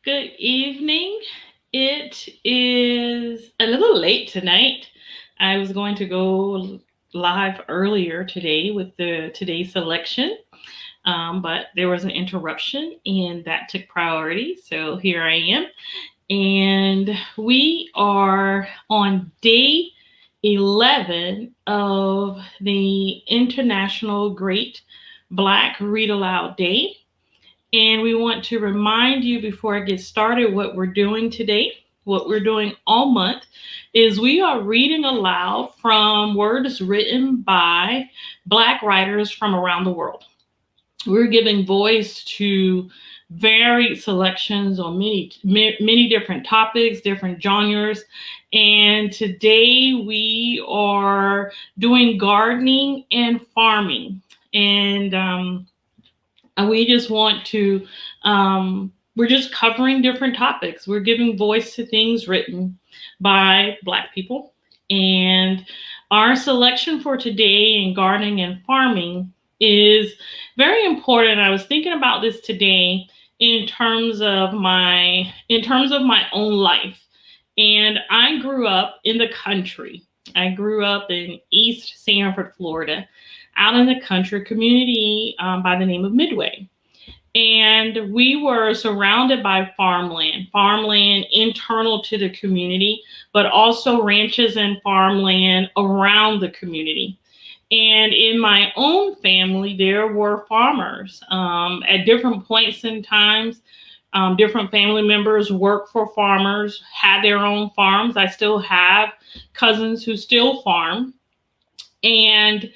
Good evening. It is a little late tonight. I was going to go live earlier today with the today's selection, but there was an interruption and that took priority. So here I am. And we are on day 11 of the International Great Black Read Aloud Day. And we want to remind you before I get started what we're doing today. What we're doing all month is we are reading aloud from words written by Black writers from around the world. We're giving voice to varied selections on many different topics, different genres. And today we are doing gardening and farming. And we just want to, we're just covering different topics. We're giving voice to things written by Black people. And our selection for today in gardening and farming is very important. I was thinking about this today in terms of my own life. And I grew up in the country. I grew up in East Sanford, Florida, out in the country community by the name of Midway. And we were surrounded by farmland internal to the community, but also ranches and farmland around the community. And in my own family, there were farmers at different points in times. Different family members worked for farmers, had their own farms. I still have cousins who still farm and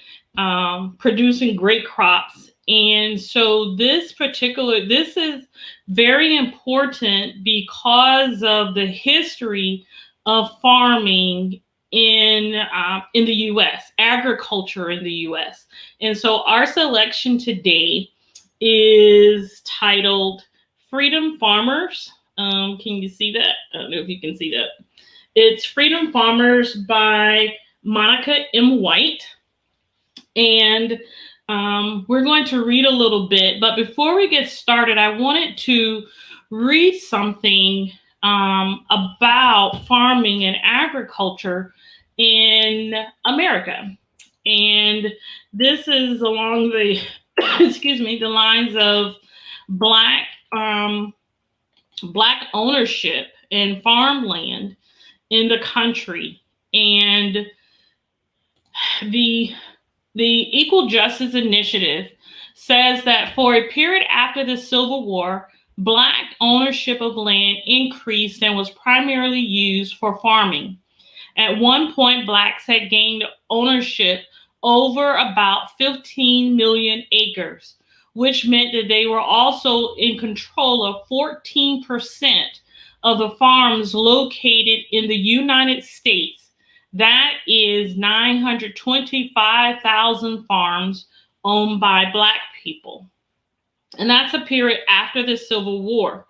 producing great crops. And so this is very important because of the history of farming in the U.S., agriculture in the U.S. And so our selection today is titled Freedom Farmers. Can you see that? I don't know if you can see that. It's Freedom Farmers by Monica M. White. And we're going to read a little bit. But before we get started, I wanted to read something about farming and agriculture in America. And this is along the, the lines of Black ownership and farmland in the country. And the Equal Justice Initiative says that for a period after the Civil War, Black ownership of land increased and was primarily used for farming. At one point, Blacks had gained ownership over about 15 million acres, which meant that they were also in control of 14% of the farms located in the United States. That is 925,000 farms owned by Black people. And that's a period after the Civil War.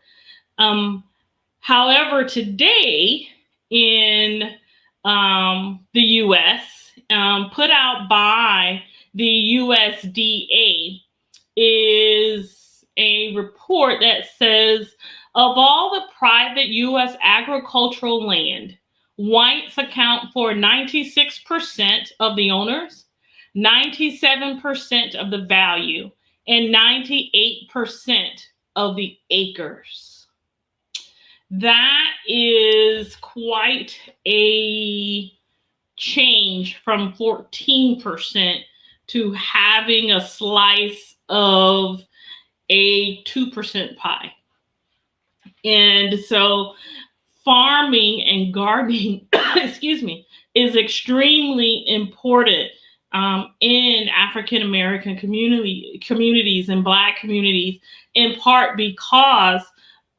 However, today in the U.S., put out by the USDA, is a report that says of all the private U.S. agricultural land, whites account for 96% of the owners, 97% of the value, and 98% of the acres. That is quite a change from 14% to having a slice of a 2% pie. And so farming and gardening, is extremely important in African American communities and Black communities, in part because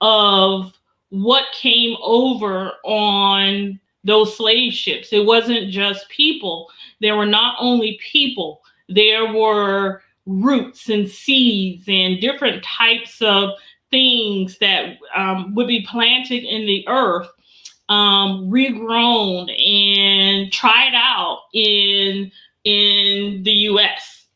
of what came over on those slave ships. It wasn't just people. There were not only people, there were roots and seeds and different types of things that would be planted in the earth, regrown and tried out in the U.S.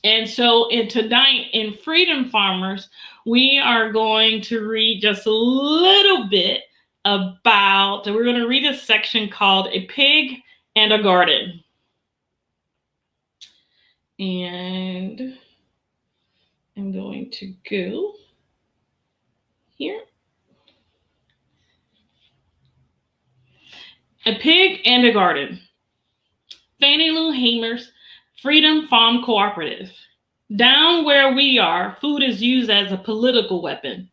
And so tonight in Freedom Farmers, we are going to read just a little bit we're going to read a section called A Pig and a Garden. And I'm going to go here. A Pig and a Garden. Fannie Lou Hamer's Freedom Farm Cooperative. Down where we are, food is used as a political weapon.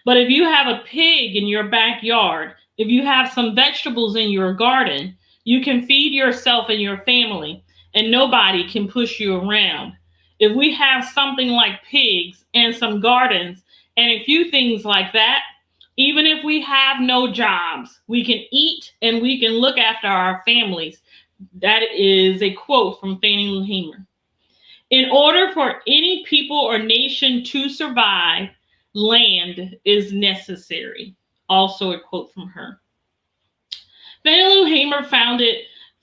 But if you have a pig in your backyard, if you have some vegetables in your garden, you can feed yourself and your family, and nobody can push you around. If we have something like pigs and some gardens and a few things like that, even if we have no jobs, we can eat and we can look after our families. That is a quote from Fannie Lou Hamer. In order for any people or nation to survive, land is necessary. Also a quote from her. Fannie Lou Hamer founded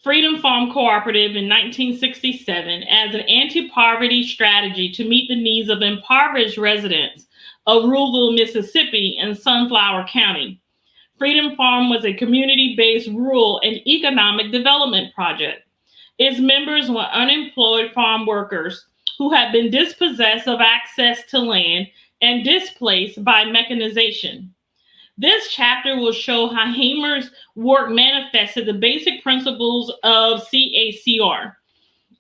Freedom Farm Cooperative in 1967 as an anti-poverty strategy to meet the needs of impoverished residents of Ruleville, Mississippi and Sunflower County. Freedom Farm was a community-based rural and economic development project. Its members were unemployed farm workers who had been dispossessed of access to land and displaced by mechanization. This chapter will show how Hamer's work manifested the basic principles of CACR.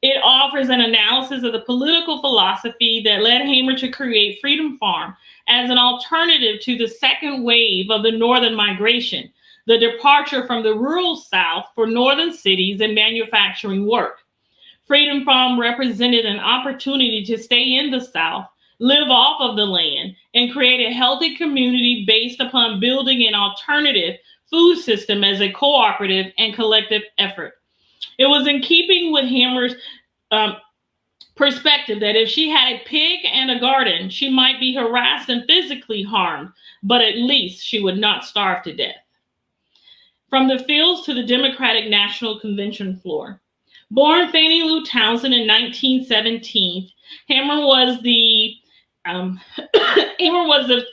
It offers an analysis of the political philosophy that led Hamer to create Freedom Farm as an alternative to the second wave of the Northern migration, the departure from the rural South for northern cities and manufacturing work. Freedom Farm represented an opportunity to stay in the South, live off of the land, and create a healthy community based upon building an alternative food system as a cooperative and collective effort. It was in keeping with Hamer's perspective that if she had a pig and a garden, she might be harassed and physically harmed, but at least she would not starve to death. From the fields to the Democratic National Convention floor. Born Fannie Lou Townsend in 1917, Hamer was the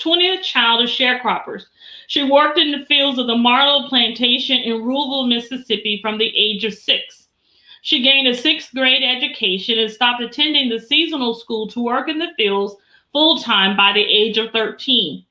20th child of sharecroppers. She worked in the fields of the Marlowe Plantation in Ruleville, Mississippi from the age of 6. She gained a 6th grade education and stopped attending the seasonal school to work in the fields full-time by the age of 13.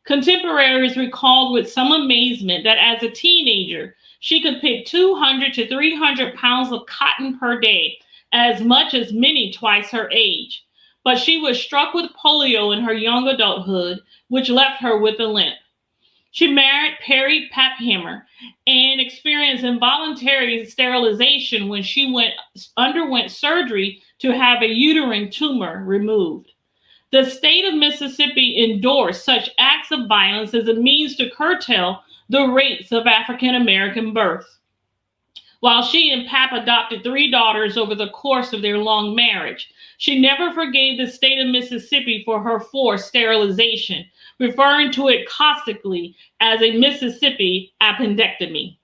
Contemporaries recalled with some amazement that as a teenager, she could pick 200 to 300 pounds of cotton per day, as much as many twice her age. But she was struck with polio in her young adulthood, which left her with a limp. She married Perry Paphammer and experienced involuntary sterilization when she underwent surgery to have a uterine tumor removed. The state of Mississippi endorsed such acts of violence as a means to curtail the rates of African American births. While she and Pap adopted 3 daughters over the course of their long marriage, she never forgave the state of Mississippi for her forced sterilization, referring to it caustically as a Mississippi appendectomy.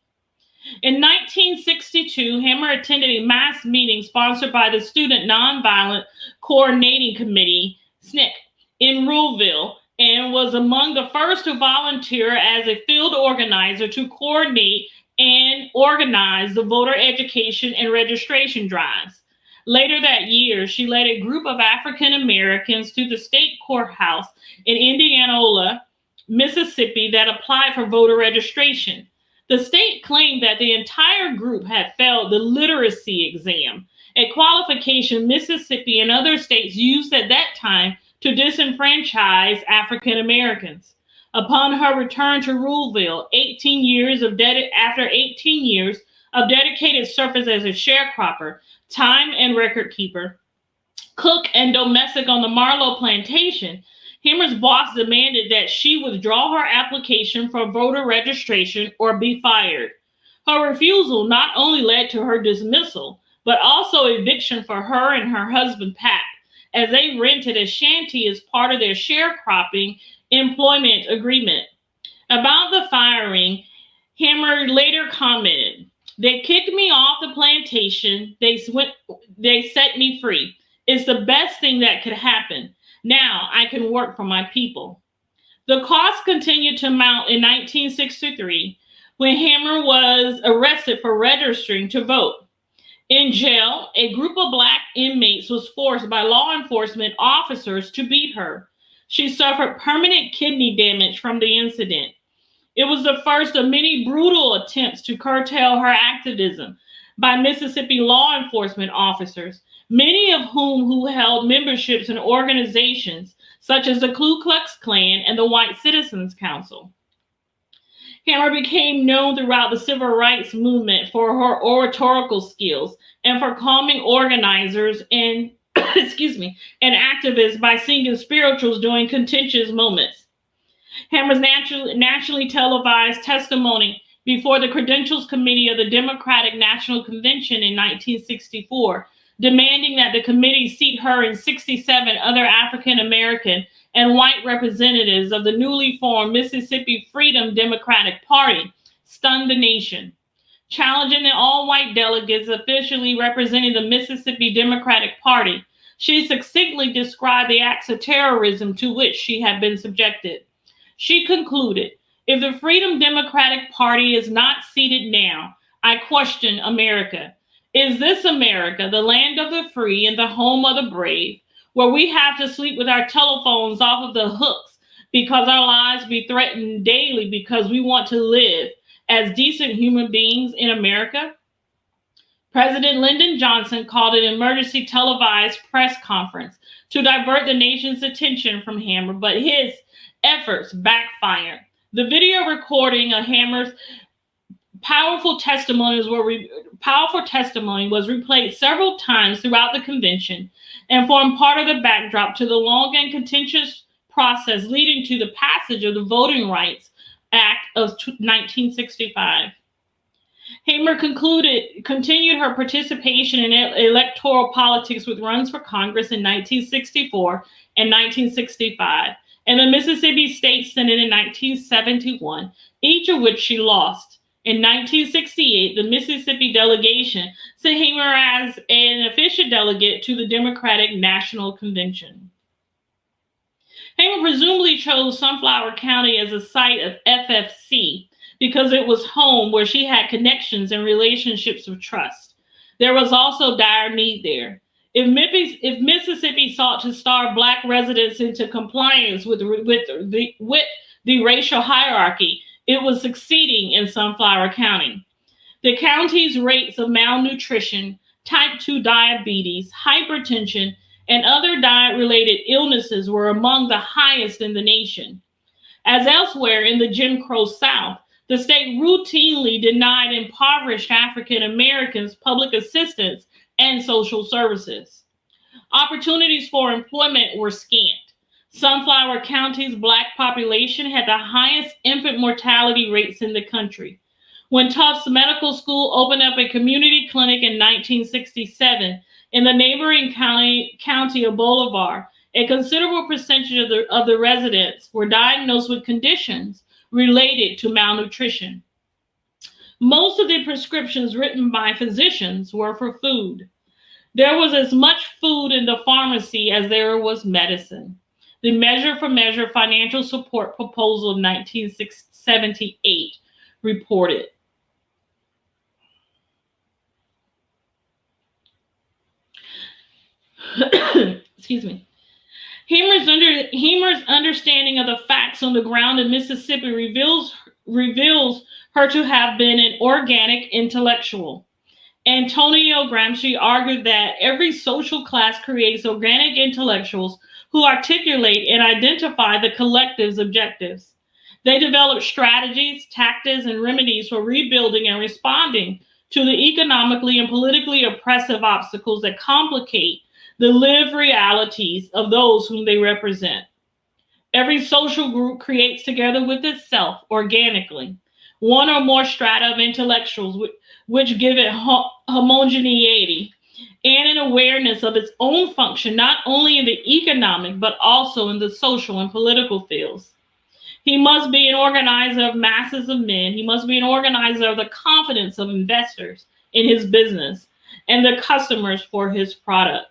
In 1962, Hamer attended a mass meeting sponsored by the Student Nonviolent Coordinating Committee, SNCC, in Ruleville, and was among the first to volunteer as a field organizer to coordinate and organize the voter education and registration drives. Later that year, she led a group of African Americans to the state courthouse in Indianola, Mississippi, that applied for voter registration. The state claimed that the entire group had failed the literacy exam, a qualification Mississippi and other states used at that time to disenfranchise African Americans. Upon her return to Ruleville, after 18 years of dedicated service as a sharecropper, time and record keeper, cook, and domestic on the Marlowe Plantation, Hamer's boss demanded that she withdraw her application for voter registration or be fired. Her refusal not only led to her dismissal, but also eviction for her and her husband, Pat, as they rented a shanty as part of their sharecropping employment agreement. About the firing, Hamer later commented, "They kicked me off the plantation. They set me free. It's the best thing that could happen. Now I can work for my people. The cost continued to mount in 1963 when Hammer was arrested for registering to vote. In jail, a group of black inmates was forced by law enforcement officers to beat her. She suffered permanent kidney damage from the incident. It was the first of many brutal attempts to curtail her activism by Mississippi law enforcement officers, many of whom held memberships in organizations such as the Ku Klux Klan and the White Citizens Council. Hammer became known throughout the civil rights movement for her oratorical skills and for calming organizers and and activists by singing spirituals during contentious moments. Hammer's nationally televised testimony before the Credentials Committee of the Democratic National Convention in 1964, demanding that the committee seat her and 67 other African American and white representatives of the newly formed Mississippi Freedom Democratic Party, stunned the nation. Challenging the all-white delegates officially representing the Mississippi Democratic Party, she succinctly described the acts of terrorism to which she had been subjected. She concluded, if the Freedom Democratic Party is not seated now, I question America. Is this America, the land of the free and the home of the brave, where we have to sleep with our telephones off of the hooks because our lives be threatened daily because we want to live as decent human beings in America? President Lyndon Johnson called an emergency televised press conference to divert the nation's attention from Hammer, but his efforts backfired. The video recording of Hammer's powerful testimony was replayed several times throughout the convention and formed part of the backdrop to the long and contentious process leading to the passage of the Voting Rights Act of 1965. Hammer continued her participation in electoral politics with runs for Congress in 1964 and 1965, and the Mississippi State Senate in 1971, each of which she lost. In 1968, the Mississippi delegation sent Hammer as an official delegate to the Democratic National Convention. Hammer presumably chose Sunflower County as a site of FFC because it was home where she had connections and relationships of trust. There was also dire need there. If Mississippi sought to starve Black residents into compliance with the racial hierarchy, it was succeeding in Sunflower County. The county's rates of malnutrition, type 2 diabetes, hypertension, and other diet-related illnesses were among the highest in the nation. As elsewhere in the Jim Crow South, the state routinely denied impoverished African Americans public assistance and social services. Opportunities for employment were scant. Sunflower County's Black population had the highest infant mortality rates in the country. When Tufts Medical School opened up a community clinic in 1967 in the neighboring county of Bolivar, a considerable percentage of the residents were diagnosed with conditions related to malnutrition. Most of the prescriptions written by physicians were for food. There was as much food in the pharmacy as there was medicine. The Measure for Measure Financial Support Proposal of 1978 reported. Excuse me. Hammer's understanding of the facts on the ground in Mississippi reveals her to have been an organic intellectual. Antonio Gramsci argued that every social class creates organic intellectuals who articulate and identify the collective's objectives. They develop strategies, tactics, and remedies for rebuilding and responding to the economically and politically oppressive obstacles that complicate the lived realities of those whom they represent. Every social group creates together with itself organically one or more strata of intellectuals which give it homogeneity and an awareness of its own function, not only in the economic, but also in the social and political fields. He must be an organizer of masses of men. He must be an organizer of the confidence of investors in his business and the customers for his product.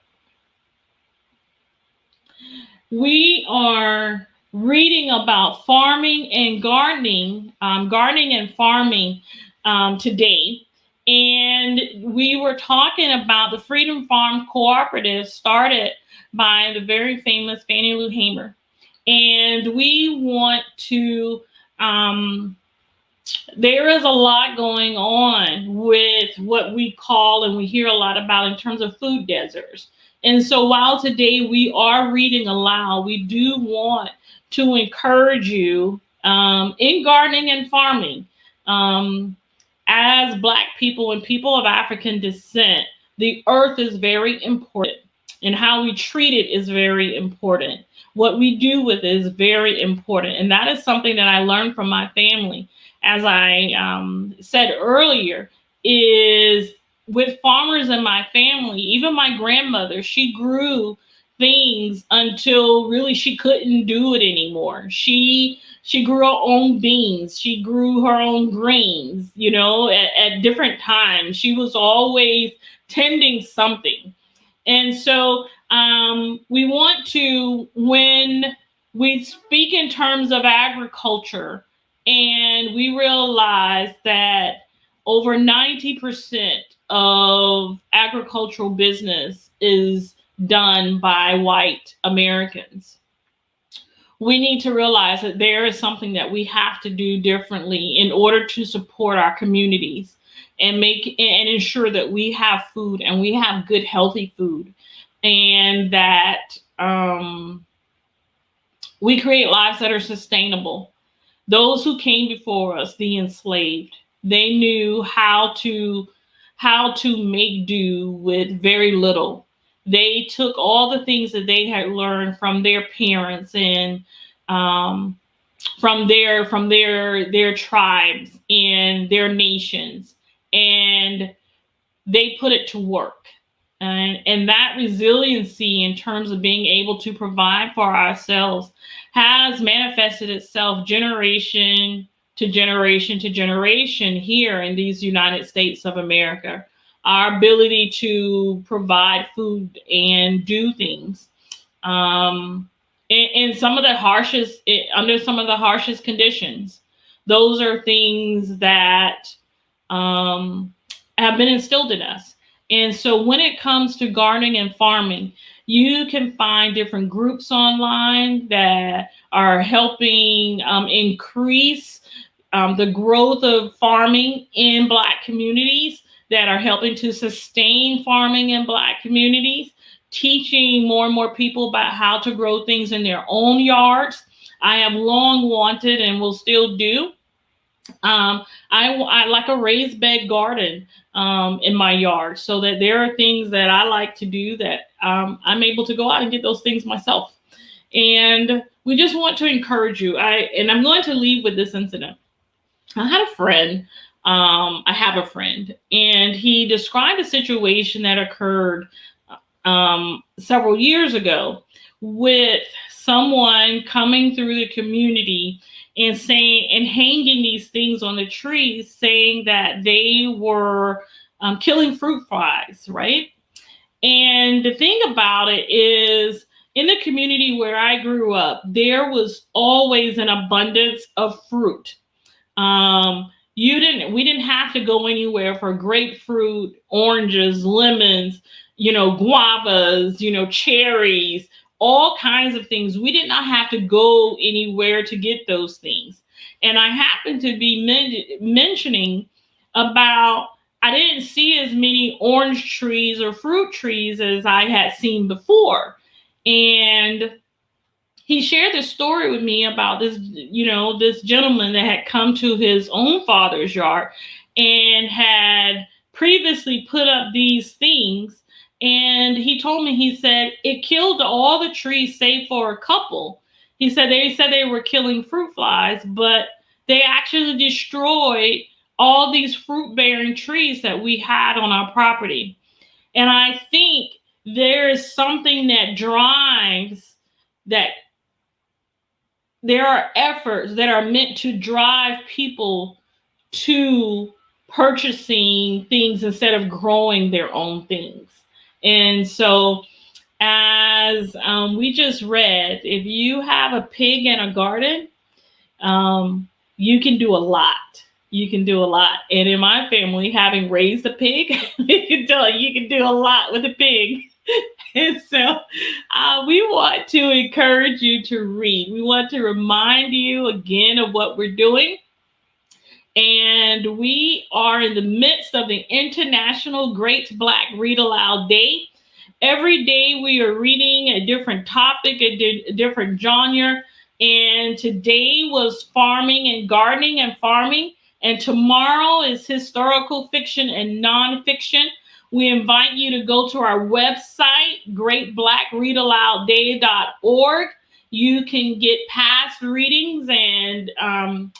we are reading about farming and gardening and farming today. And we were talking about the Freedom Farm Cooperative started by the very famous Fannie Lou Hamer. And we want to um, there is a lot going on with what we call and we hear a lot about in terms of food deserts. And so while today we are reading aloud, we do want to encourage you in gardening and farming. Um, as Black people and people of African descent, the earth is very important, and how we treat it is very important. What we do with it is very important. And that is something that I learned from my family, as I said earlier, is with farmers in my family. Even my grandmother, she grew things until really she couldn't do it anymore. She grew her own beans. She grew her own greens, at different times. She was always tending something. And so we want to, when we speak in terms of agriculture, and we realize that over 90% of agricultural business is done by white Americans, we need to realize that there is something that we have to do differently in order to support our communities and make and ensure that we have food and we have good, healthy food, and that we create lives that are sustainable. Those who came before us, the enslaved, they knew how to make do with very little. They took all the things that they had learned from their parents and um, from their tribes and their nations, and they put it to work. And that resiliency in terms of being able to provide for ourselves has manifested itself generation to generation to generation here in these United States of America. Our ability to provide food and do things in some of the harshest, under some of the harshest conditions. Those are things that um, have been instilled in us. And so when it comes to gardening and farming, you can find different groups online that are helping increase the growth of farming in Black communities, that are helping to sustain farming in Black communities, teaching more and more people about how to grow things in their own yards. I have long wanted and will still do. I like a raised bed garden in my yard, so that there are things that I like to do that I'm able to go out and get those things myself. And we just want to encourage you. I'm going to leave with this incident. I had a friend. I have a friend, and he described a situation that occurred several years ago with someone coming through the community and saying and hanging these things on the trees, saying that they were killing fruit flies, right? And the thing about it is, in the community where I grew up, there was always an abundance of fruit. We didn't have to go anywhere for grapefruit, oranges, lemons, guavas, cherries, all kinds of things. We did not have to go anywhere to get those things. And I happened to be mentioning about, I didn't see as many orange trees or fruit trees as I had seen before. And he shared this story with me about this gentleman that had come to his own father's yard and had previously put up these things. And he told me, he said, it killed all the trees save for a couple. He said they were killing fruit flies, but they actually destroyed all these fruit bearing trees that we had on our property. And I think there is something that drives that. There are efforts that are meant to drive people to purchasing things instead of growing their own things. And so as we just read, if you have a pig in a garden, you can do a lot. You can do a lot. And in my family, having raised a pig, I can tell you can do a lot with a pig. And so we want to encourage you to read. We want to remind you again of what we're doing. And we are in the midst of the International Great Black Read Aloud Day. Every day we are reading a different topic, a different genre. And today was farming and gardening and farming. And tomorrow is historical fiction and nonfiction. We invite you to go to our website, greatblackreadaloudday.org. You can get past readings and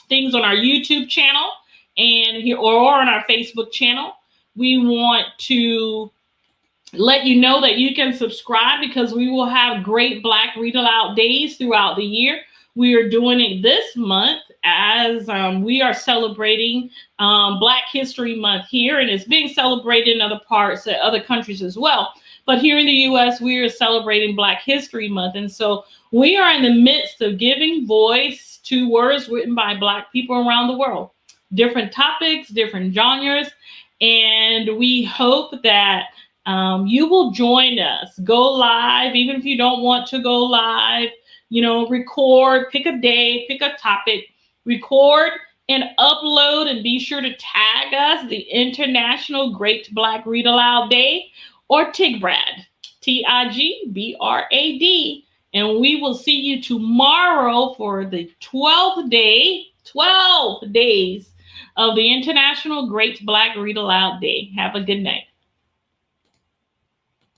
things on our YouTube channel and here or on our Facebook channel. We want to let you know that you can subscribe because we will have great Black Read Aloud days throughout the year. We are doing it this month as we are celebrating Black History Month here, and it's being celebrated in other parts, other countries as well. But here in the U.S., we are celebrating Black History Month, and so we are in the midst of giving voice to words written by Black people around the world, different topics, different genres, and we hope that you will join us. Go live, even if you don't want to go live. Record, pick a day, pick a topic, record and upload, and be sure to tag us, the International Great Black Read Aloud Day, or TIGBRAD, TIGBRAD. And we will see you tomorrow for the 12th day, 12 days of the International Great Black Read Aloud Day. Have a good night.